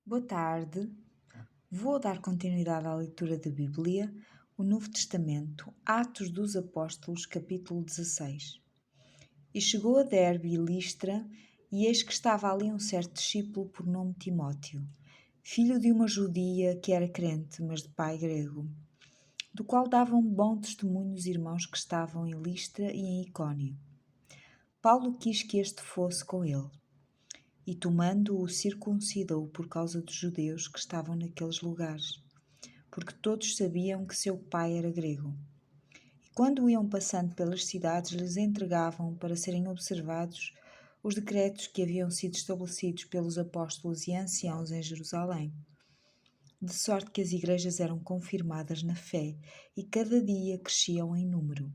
Boa tarde. Vou dar continuidade à leitura da Bíblia, o Novo Testamento, Atos dos Apóstolos, capítulo 16. E chegou a Derbe e Listra, e eis que estava ali um certo discípulo por nome Timóteo, filho de uma judia que era crente, mas de pai grego, do qual davam bom testemunho os irmãos que estavam em Listra e em Icónio. Paulo quis que este fosse com ele, e tomando-o circuncidou por causa dos judeus que estavam naqueles lugares, porque todos sabiam que seu pai era grego. E quando iam passando pelas cidades, lhes entregavam para serem observados os decretos que haviam sido estabelecidos pelos apóstolos e anciãos em Jerusalém, de sorte que as igrejas eram confirmadas na fé e cada dia cresciam em número.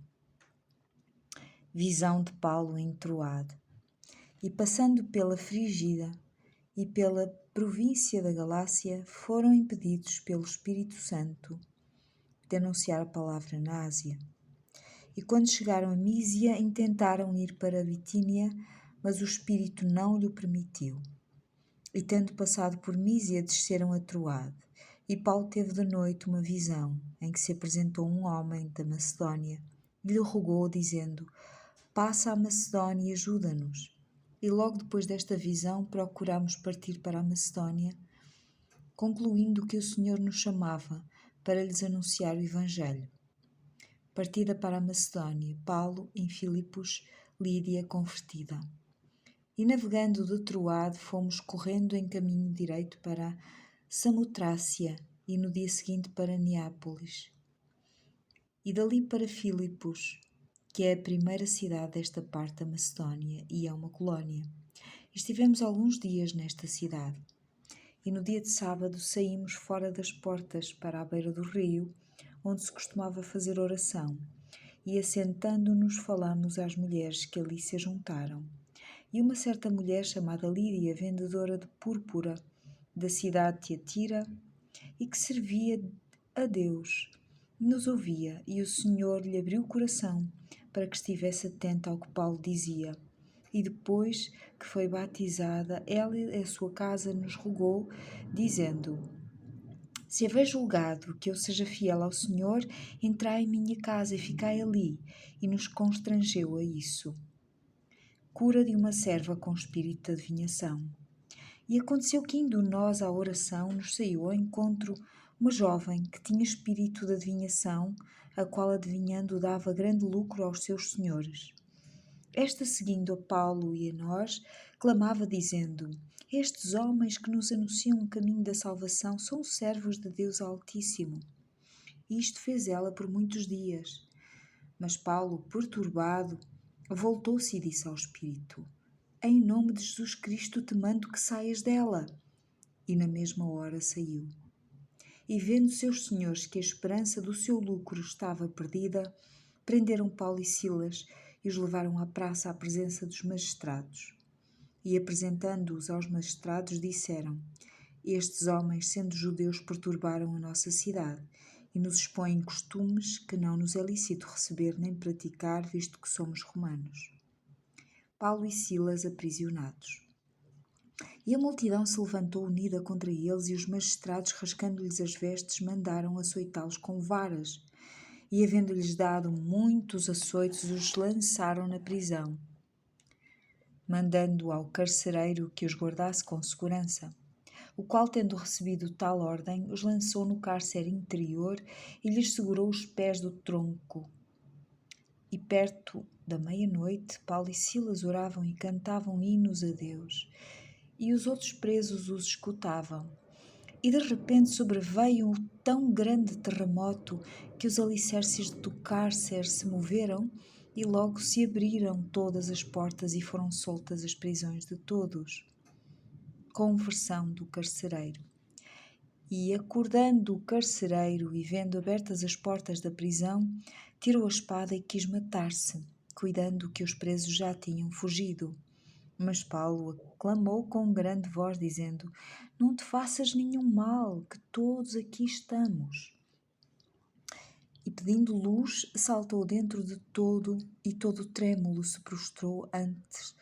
Visão de Paulo em Troade. E passando pela Frígia e pela província da Galácia, foram impedidos pelo Espírito Santo de anunciar a palavra na Ásia. E quando chegaram a Mísia, intentaram ir para a Bitínia, mas o Espírito não lhe permitiu. E tendo passado por Mísia, desceram a Troade. E Paulo teve de noite uma visão, em que se apresentou um homem da Macedónia, e lhe rogou, dizendo: passa a Macedónia e ajuda-nos. E logo depois desta visão procurámos partir para a Macedónia, concluindo que o Senhor nos chamava para lhes anunciar o Evangelho. Partida para a Macedónia, Paulo em Filipos, Lídia convertida. E navegando de Troade, fomos correndo em caminho direito para Samotrácia e no dia seguinte para Neápolis. E dali para Filipos, que é a primeira cidade desta parte da Macedónia e é uma colónia. Estivemos alguns dias nesta cidade. E no dia de sábado saímos fora das portas para a beira do rio, onde se costumava fazer oração, e assentando-nos falamos às mulheres que ali se juntaram. E uma certa mulher chamada Lídia, vendedora de púrpura, da cidade de Tiatira, e que servia a Deus, nos ouvia, e o Senhor lhe abriu o coração para que estivesse atenta ao que Paulo dizia. E depois que foi batizada, ela e a sua casa nos rogou, dizendo: se haver julgado que eu seja fiel ao Senhor, entrai em minha casa e ficai ali. E nos constrangeu a isso. Cura de uma serva com espírito de adivinhação. E aconteceu que, indo nós à oração, nos saiu ao encontro uma jovem que tinha espírito de adivinhação, a qual, adivinhando, dava grande lucro aos seus senhores. Esta, seguindo a Paulo e a nós, clamava dizendo: estes homens que nos anunciam o caminho da salvação são servos de Deus Altíssimo. E isto fez ela por muitos dias. Mas Paulo, perturbado, voltou-se e disse ao Espírito: em nome de Jesus Cristo te mando que saias dela. E na mesma hora saiu. E vendo seus senhores que a esperança do seu lucro estava perdida, prenderam Paulo e Silas e os levaram à praça à presença dos magistrados. E apresentando-os aos magistrados, disseram: estes homens, sendo judeus, perturbaram a nossa cidade e nos expõem costumes que não nos é lícito receber nem praticar, visto que somos romanos. Paulo e Silas aprisionados. E a multidão se levantou unida contra eles, e os magistrados, rasgando-lhes as vestes, mandaram açoitá-los com varas. E, havendo-lhes dado muitos açoites, os lançaram na prisão, mandando ao carcereiro que os guardasse com segurança, o qual, tendo recebido tal ordem, os lançou no cárcere interior e lhes segurou os pés do tronco. E perto da meia-noite, Paulo e Silas oravam e cantavam hinos a Deus, e os outros presos os escutavam. E de repente sobreveio um tão grande terremoto que os alicerces do cárcere se moveram e logo se abriram todas as portas e foram soltas as prisões de todos. Conversão do carcereiro. E acordando o carcereiro e vendo abertas as portas da prisão, tirou a espada e quis matar-se, cuidando que os presos já tinham fugido. Mas Paulo clamou com grande voz, dizendo: não te faças nenhum mal, que todos aqui estamos. E pedindo luz, saltou dentro de todo, e todo trêmulo se prostrou ante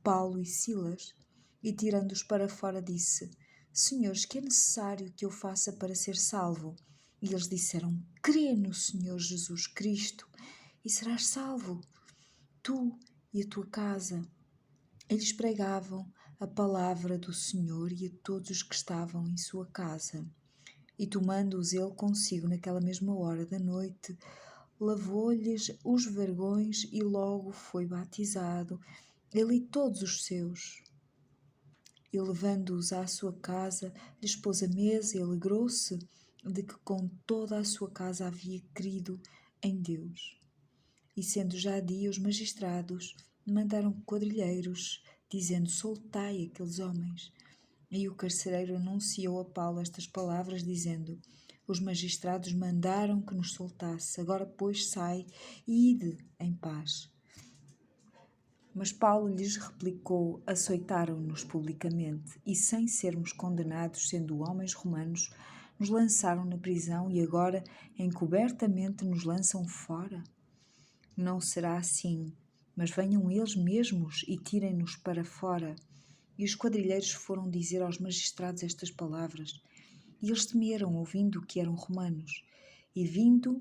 Paulo e Silas, e tirando-os para fora disse: Senhores, que é necessário que eu faça para ser salvo? E eles disseram: crê no Senhor Jesus Cristo e serás salvo, tu e a tua casa. Eles pregavam a palavra do Senhor e a todos os que estavam em sua casa. E tomando-os ele consigo naquela mesma hora da noite, lavou-lhes os vergões e logo foi batizado, ele e todos os seus. E levando-os à sua casa, lhes pôs a mesa e alegrou-se de que com toda a sua casa havia crido em Deus. E sendo já dia, os magistrados mandaram quadrilheiros, dizendo: soltai aqueles homens. E o carcereiro anunciou a Paulo estas palavras, dizendo: os magistrados mandaram que nos soltasse, agora pois sai e ide em paz. Mas Paulo lhes replicou: açoitaram-nos publicamente e, sem sermos condenados, sendo homens romanos, nos lançaram na prisão e agora encobertamente nos lançam fora? Não será assim, mas venham eles mesmos e tirem-nos para fora. E os quadrilheiros foram dizer aos magistrados estas palavras, e eles temeram, ouvindo que eram romanos, e vindo,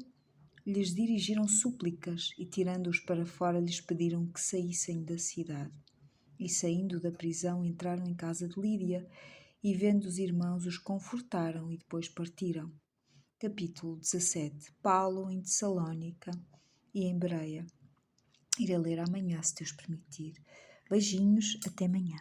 lhes dirigiram súplicas, e tirando-os para fora, lhes pediram que saíssem da cidade. E saindo da prisão, entraram em casa de Lídia, e vendo os irmãos, os confortaram, e depois partiram. Capítulo 17. Paulo em Tessalónica e em Bereia. Irei ler amanhã, se Deus permitir. Beijinhos, até amanhã.